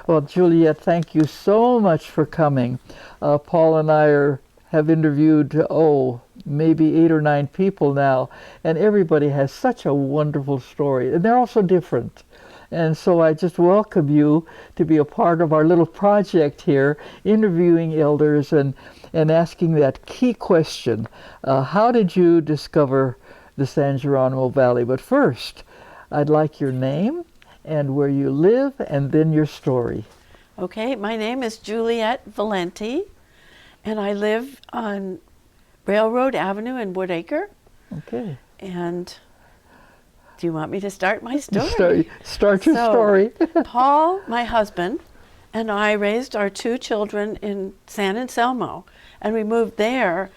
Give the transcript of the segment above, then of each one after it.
Well, Juliette, thank you so much for coming. Paul and I have interviewed, maybe 8 or 9 people now, and everybody has such a wonderful story, and they're all so different. And so I just welcome you to be a part of our little project here, interviewing elders and asking that key question, how did you discover the San Geronimo Valley? But first, I'd like your name and where you live, and then your story. Okay, my name is Juliette Valente, and I live on Railroad Avenue in Woodacre. Okay. And do you want me to start my story? Start your story. Paul, my husband, and I raised our 2 children in San Anselmo, and we moved there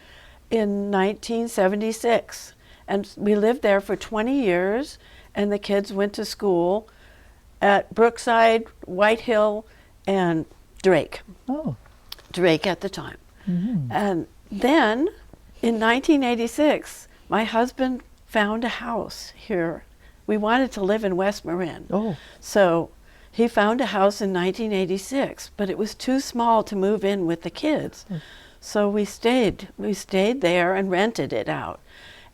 in 1976. And we lived there for 20 years, and the kids went to school at Brookside, White Hill, and Drake. Oh. Drake at the time. Mm-hmm. And then in 1986, my husband found a house here. We wanted to live in West Marin. Oh. So he found a house in 1986, but it was too small to move in with the kids. Mm. So we stayed there and rented it out.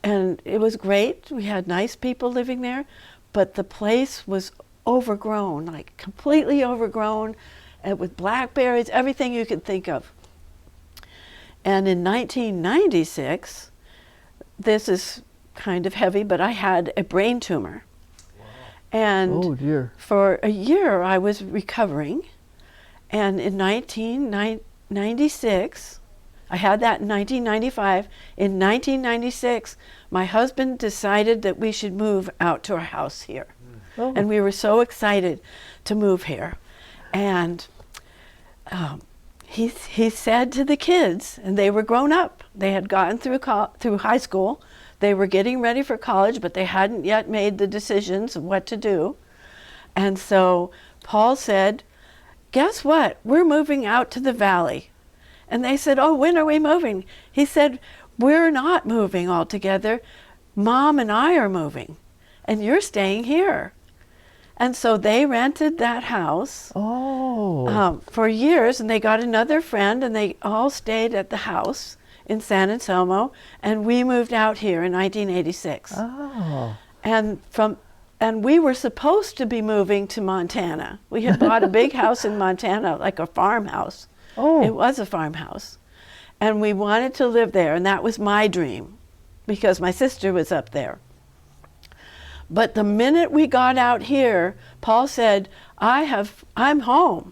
And it was great. We had nice people living there, but the place was overgrown, like completely overgrown, and with blackberries, everything you could think of. And in 1996, this is kind of heavy, but I had a brain tumor. Wow. And oh dear. For a year I was recovering. And in 1996, I had that in 1995. In 1996, my husband decided that we should move out to our house here. Oh. And we were so excited to move here. And he said to the kids, and they were grown up. They had gotten through high school. They were getting ready for college, but they hadn't yet made the decisions of what to do. And so Paul said, guess what? We're moving out to the valley. And they said, oh, when are we moving? He said, we're not moving altogether. Mom and I are moving, and you're staying here. And so they rented that house for years, and they got another friend, and they all stayed at the house in San Anselmo, and we moved out here in 1986. Oh. And we were supposed to be moving to Montana. We had bought a big house in Montana, like a farmhouse. Oh. It was a farmhouse. And we wanted to live there, and that was my dream, because my sister was up there. But the minute we got out here, Paul said, I'm home.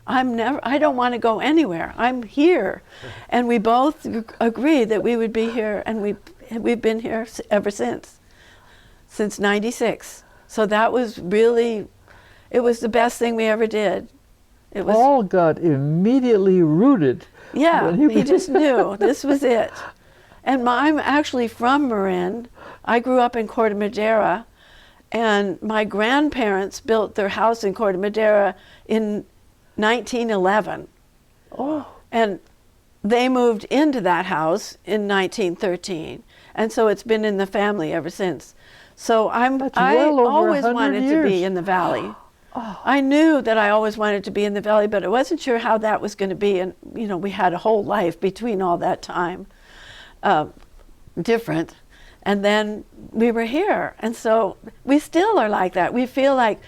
I don't want to go anywhere. I'm here. And we both agreed that we would be here, and we've been here ever since 96. So that was really, it was the best thing we ever did. It was, Paul got immediately rooted. yeah, he just knew this was it. And I'm actually from Marin. I grew up in Corte Madera, and my grandparents built their house in Corte Madera in 1911. Oh. And they moved into that house in 1913. And so it's been in the family ever since. So I well over always 100 wanted years. to be in the valley. Oh. I knew that I always wanted to be in the valley, but I wasn't sure how that was going to be. And, you know, we had a whole life between all that time, different. And then we were here. And so we still are like that. We feel like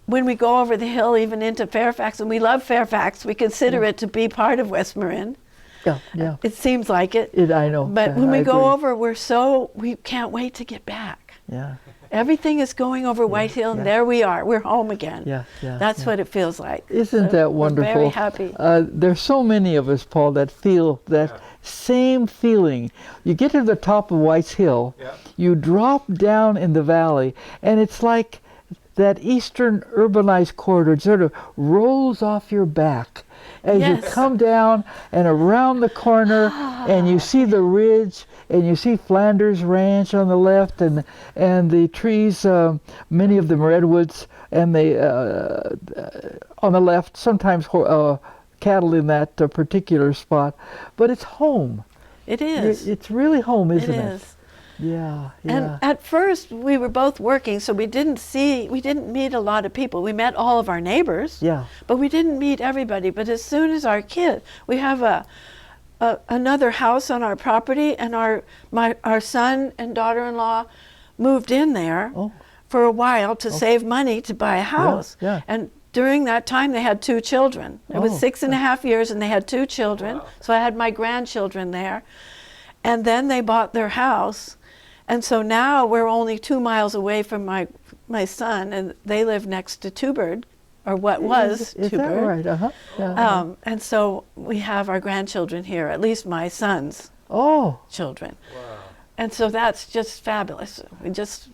when we go over the hill, even into Fairfax, and we love Fairfax, we consider it to be part of West Marin. Yeah, yeah. It seems like it. I know. But when we go over, we can't wait to get back. Yeah. Everything is going over White Hill, and there we are. We're home again. Yeah, yeah. That's what it feels like. Isn't that wonderful? We're very happy. There's so many of us, Paul, that feel that same feeling. You get to the top of White's Hill, you drop down in the valley, and it's like that eastern urbanized corridor sort of rolls off your back as you come down and around the corner, and you see the ridge, and you see Flanders Ranch on the left, and the trees, many of them redwoods, and they on the left, sometimes cattle in that particular spot, but it's home. It is. It's really home, isn't it? It is. Yeah, And yeah. at first we were both working, so we didn't meet a lot of people. We met all of our neighbors, Yeah. but we didn't meet everybody. But as soon as we have another house on our property, and our son and daughter-in-law moved in there Oh. for a while to save money to buy a house. yeah. And during that time, they had 2 children. It was Oh. 6.5 years, and they had 2 children. Wow. So I had my grandchildren there. And then they bought their house. And so now we're only 2 miles away from my son, and they live next to Two Bird, or what was Is Two that Bird. right? Uh-huh. Yeah. And so we have our grandchildren here, at least my son's Oh. children. Wow. And so that's just fabulous. We just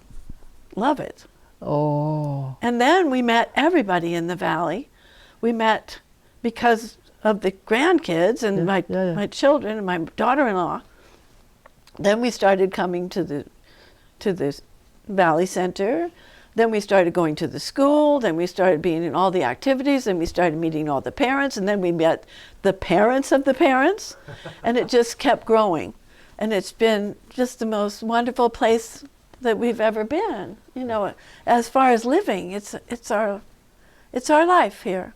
love it. Oh. And then we met everybody in the valley. We met because of the grandkids and Yeah. my children and my daughter-in-law. Then we started coming to the Valley Center. Then we started going to the school. Then we started being in all the activities. Then we started meeting all the parents. And then we met the parents of the parents. And it just kept growing. And it's been just the most wonderful place that we've ever been. You know, as far as living, it's our life here.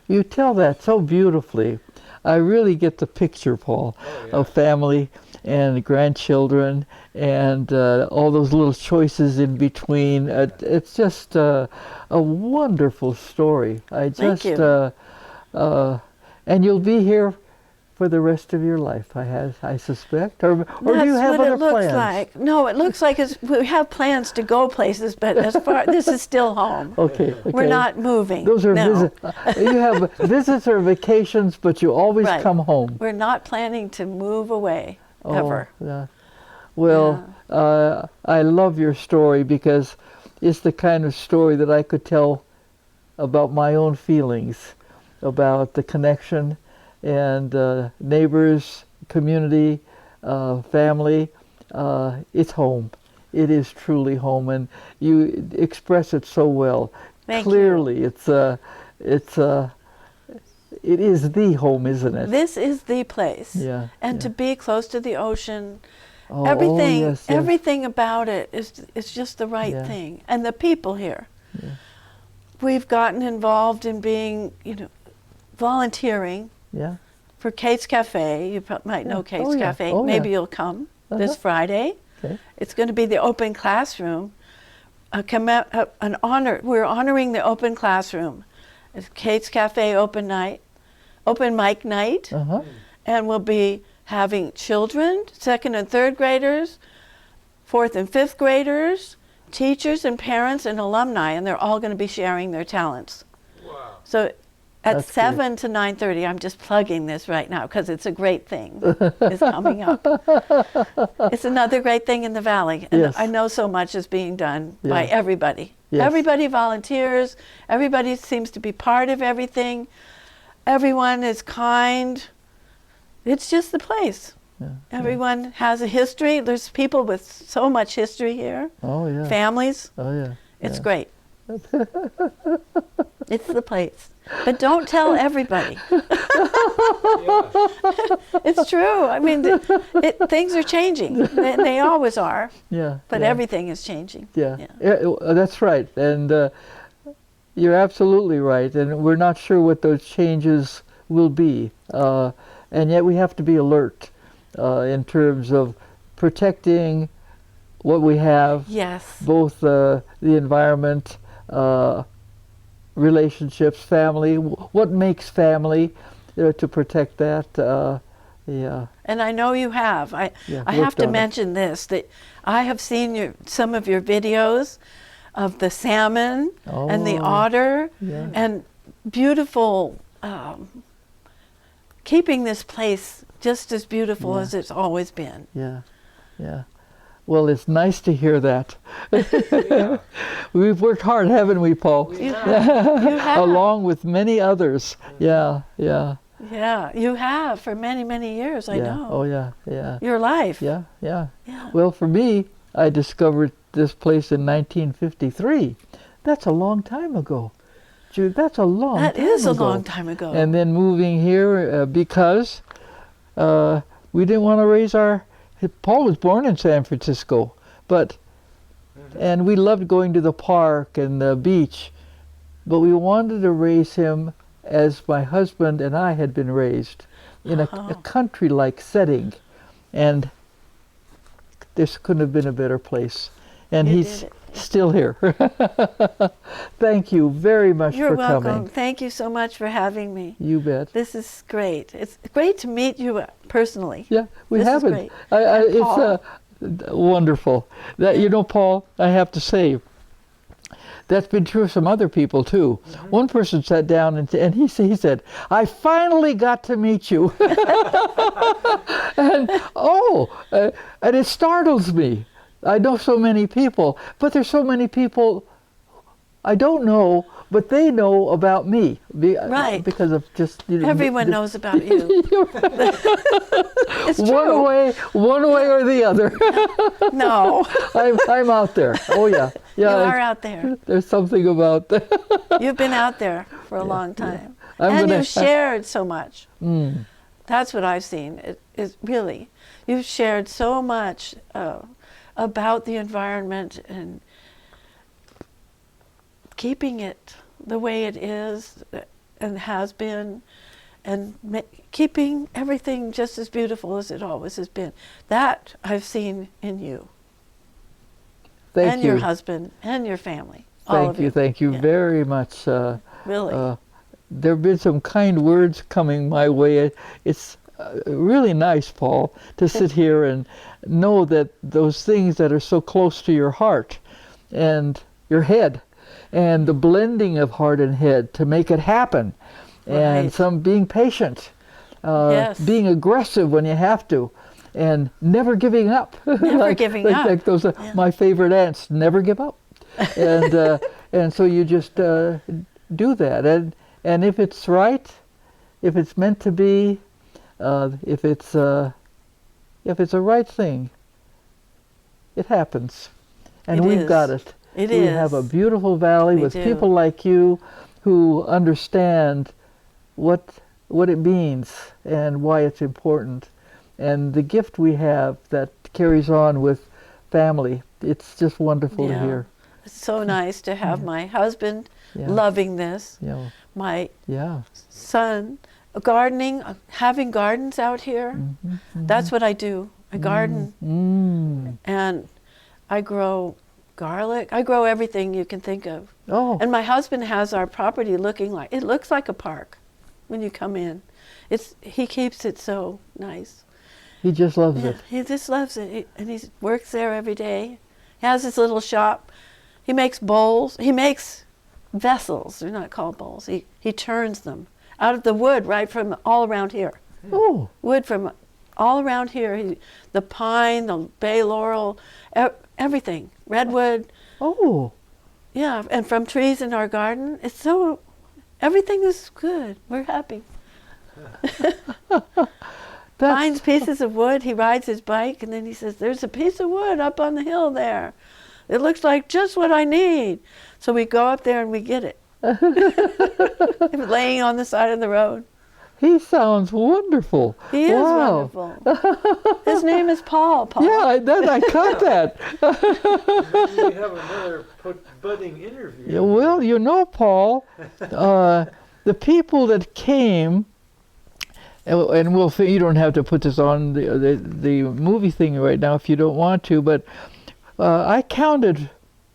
You tell that so beautifully. I really get the picture, Paul, of family and grandchildren and all those little choices in between. It's just a wonderful story. Thank you. And you'll be here for the rest of your life, I suspect, or do you have That's what other it looks plans? like. No, it looks like we have plans to go places, but as far this is still home. Okay. We're not moving. Those are no. you have visits or vacations, but you always Right. come home. We're not planning to move away ever. Oh, yeah. Well, I love your story because it's the kind of story that I could tell about my own feelings, about the connection and neighbors, community, family. It's home. It is truly home, and you express it so well. Thank you. Clearly, it is the home, isn't it? This is the place. Yeah. And yeah. to be close to the ocean, Oh, everything, yes, yes. everything about it is just the right Yeah. thing. And the people here. Yeah. We've gotten involved in being, volunteering Yeah. for Kate's Cafe. You might know Yeah. Kate's Oh, yeah. Cafe. Oh, Maybe yeah. you'll come this Uh-huh. Friday. Okay. It's going to be the open classroom. An honor. We're honoring the open classroom. It's Kate's Cafe open mic night, Uh-huh. and we'll be having children, 2nd and 3rd graders, 4th and 5th graders, teachers and parents and alumni, and they're all going to be sharing their talents. Wow. So at That's 7 to 9:30, I'm just plugging this right now because it's a great thing. It's coming up. It's another great thing in the valley. And Yes. I know so much is being done by Yeah. everybody. Yes. Everybody volunteers. Everybody seems to be part of everything. Everyone is kind. It's just the place. Yeah. Everyone has a history. There's people with so much history here. Oh, yeah. Families. Oh, yeah. It's yeah. great. It's the place. But don't tell everybody. It's true. I mean, things are changing. They always are. Yeah. But yeah. everything is changing. Yeah. That's right. And you're absolutely right. And we're not sure what those changes will be. And yet we have to be alert in terms of protecting what we have, Yes. both the environment, relationships, family, what makes family, to protect that. Yeah. And I know you have. I have worked to on it. mention this, that I have seen some of your videos of the salmon and the Oh, otter yeah. and beautiful, keeping this place just as beautiful Yeah. as it's always been. Yeah, yeah. Well, it's nice to hear that. Yeah. We've worked hard, haven't we, Paul? You have. Along with many others. Yeah, yeah. Yeah, you have for many, many years, I yeah. know. Oh, yeah, yeah. Your life. Yeah, yeah. Yeah. Well, for me, I discovered this place in 1953. That's a long time ago. Jude, that's a long time ago. That is a long time ago. And then moving here because we didn't want to raise our Paul was born in San Francisco, but and we loved going to the park and the beach, but we wanted to raise him as my husband and I had been raised, in a country-like setting, and this couldn't have been a better place. And he's still here. Thank you very much for coming. You're welcome. Thank you so much for having me. You bet. This is great. It's great to meet you personally. Yeah, we haven't. Great. It's wonderful. That Paul, I have to say, that's been true of some other people too. One person sat down and he said, "I finally got to meet you," and and it startles me. I know so many people, but there's so many people I don't know, but they know about me. Right. Because of just... Everyone knows about you. It's true. One way or the other. No. I'm out there. Oh, yeah. You are out there. There's something about that. You've been out there for a long time. And you've shared so much. That's what I've seen. It really, you've shared so much about the environment and keeping it the way it is and has been, and keeping everything just as beautiful as it always has been. That I've seen in you. Thank you. Your husband and your family. Thank you very much. Really. There have been some kind words coming my way. It's really nice, Paul, to sit here and know that those things that are so close to your heart and your head, and the blending of heart and head to make it happen, and some being patient, being aggressive when you have to, and never giving up. Never giving up. Like those are my favorite ants. Never give up, and so you just do that, and if it's right, if it's meant to be, if it's a right thing, it happens, and we've got it. We have a beautiful valley with people like you who understand what it means and why it's important, and the gift we have that carries on with family. It's just wonderful to hear. It's so nice to have my husband loving this, my son gardening, having gardens out here. That's what I do. I garden, and I grow garlic. I grow everything you can think of. And my husband has our property it looks like a park when you come in. He keeps it so nice. He just loves it. He just loves it. And he works there every day. He has his little shop. He makes bowls. He makes vessels. They're not called bowls. He turns them out of the wood right from all around here. Wood from all around here. The pine, the bay laurel, everything. Redwood. Yeah, and from trees in our garden. Everything is good. We're happy. Finds pieces of wood. He rides his bike, and then he says, "There's a piece of wood up on the hill there. It looks like just what I need." So we go up there and we get it. Laying on the side of the road. He sounds wonderful. He is wonderful. His name is Paul. Yeah, I caught that. Maybe we have another budding interview. Yeah, well, Paul, the people that came, and you don't have to put this on the movie thing right now if you don't want to, but I counted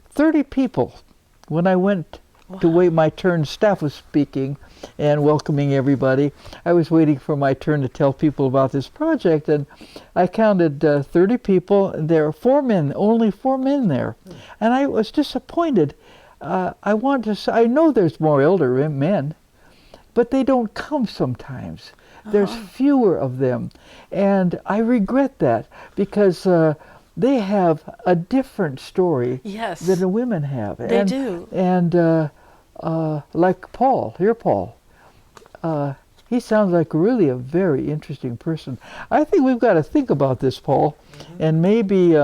30 people when I went to wait my turn. Staff was speaking and welcoming everybody. I was waiting for my turn to tell people about this project, and I counted 30 people. There were only four men there, and I was disappointed. I know there's more elder men, but they don't come sometimes. There's fewer of them, and I regret that, because they have a different story than the women have. They do. And like Paul, he sounds like really a very interesting person. I think we've got to think about this, Paul, and maybe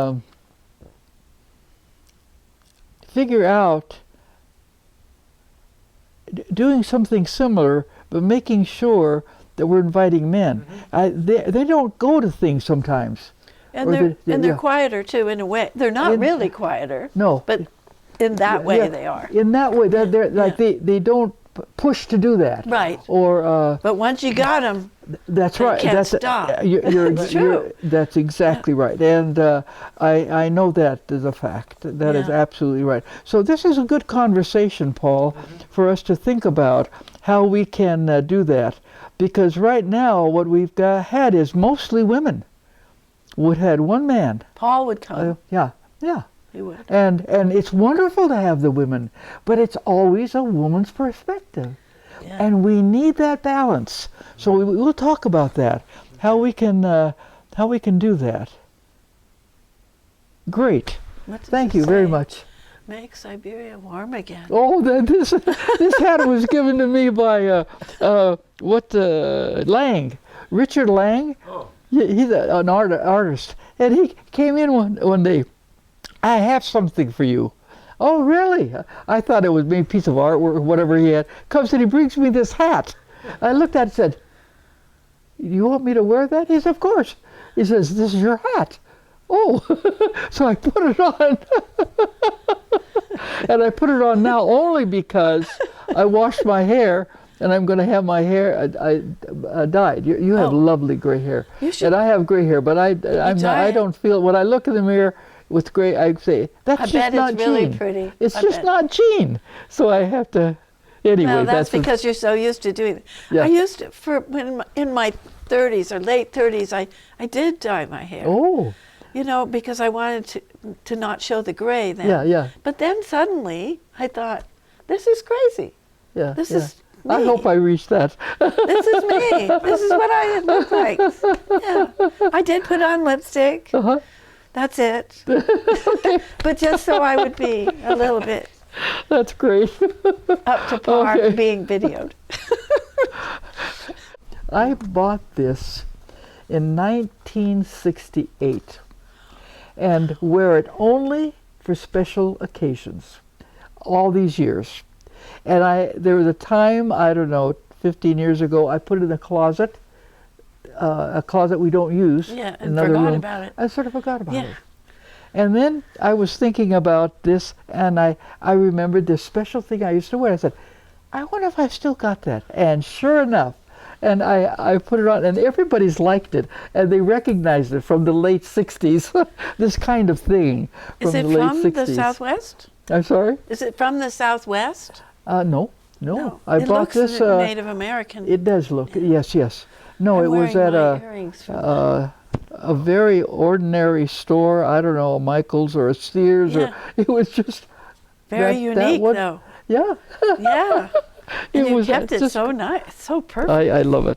figure out doing something similar, but making sure that we're inviting men. They don't go to things sometimes. And Or they're yeah. quieter too, in a way. They're not In- really quieter. No. But in that way Yeah, they are. In that way, they're like they don't push to do that. Right. Or But once you got them, that's they right. can't That's stop. You're, True. that's exactly right. And I know that is a fact. That is Yeah. absolutely right. So this is a good conversation, Paul, for us to think about how we can do that. Because right now, what we've had is mostly women. We had one man. Paul would come. Yeah. He would. And it's wonderful to have the women, but it's always a woman's perspective. Yeah. And we need that balance. So we'll talk about that, how we can do that. Great. What does Thank it you very say? much. Make Siberia warm again. Oh, this hat was given to me by Lang, Richard Lang. Oh. He's an artist, and he came in one day. I have something for you. Oh, really? I thought it was maybe a piece of artwork or whatever he had. Comes and he brings me this hat. I looked at it and said, "You want me to wear that?" He said, "Of course." He says, "This is your hat." Oh, so I put it on. And I put it on now only because I washed my hair and I'm going to have my hair dyed. You have lovely gray hair. You should. And I have gray hair, but I don't feel, when I look in the mirror with gray, I say, that's I just bet not it's really Jean. pretty. It's I just bet. not Jean. So I have to, anyway. Well, that's because you're so used to doing it. Yeah. I used to, in my 30s or late 30s, I did dye my hair. Oh, You know, because I wanted to not show the gray then. yeah. But then suddenly I thought, this is crazy. Yeah. This yeah. is I me. hope I reach that. This is me. This is what I look like. Yeah. I did put on lipstick. Uh-huh. That's it. But just so I would be a little bit That's great. up to par Okay. being videoed. I bought this in 1968 and wear it only for special occasions all these years. And there was a time, I don't know, 15 years ago, I put it in a closet we don't use. Yeah, and another forgot room. about it. I sort of forgot about Yeah. it. And then I was thinking about this, and I remembered this special thing I used to wear. I said, I wonder if I still got that. And sure enough, and I put it on, and everybody's liked it, and they recognized it from the late 60s, this kind of thing from Is it the late from 60s. the Southwest? I'm sorry? Is it from the Southwest? No. I it bought looks this. Native American. It does look, yes. No, I'm it was wearing at my earrings from a very ordinary store. I don't know, a Michael's or a Sears, Yeah. or it was just very that unique, one- though. Yeah. Yeah. And It you was kept it just- so nice, so perfect. I love it.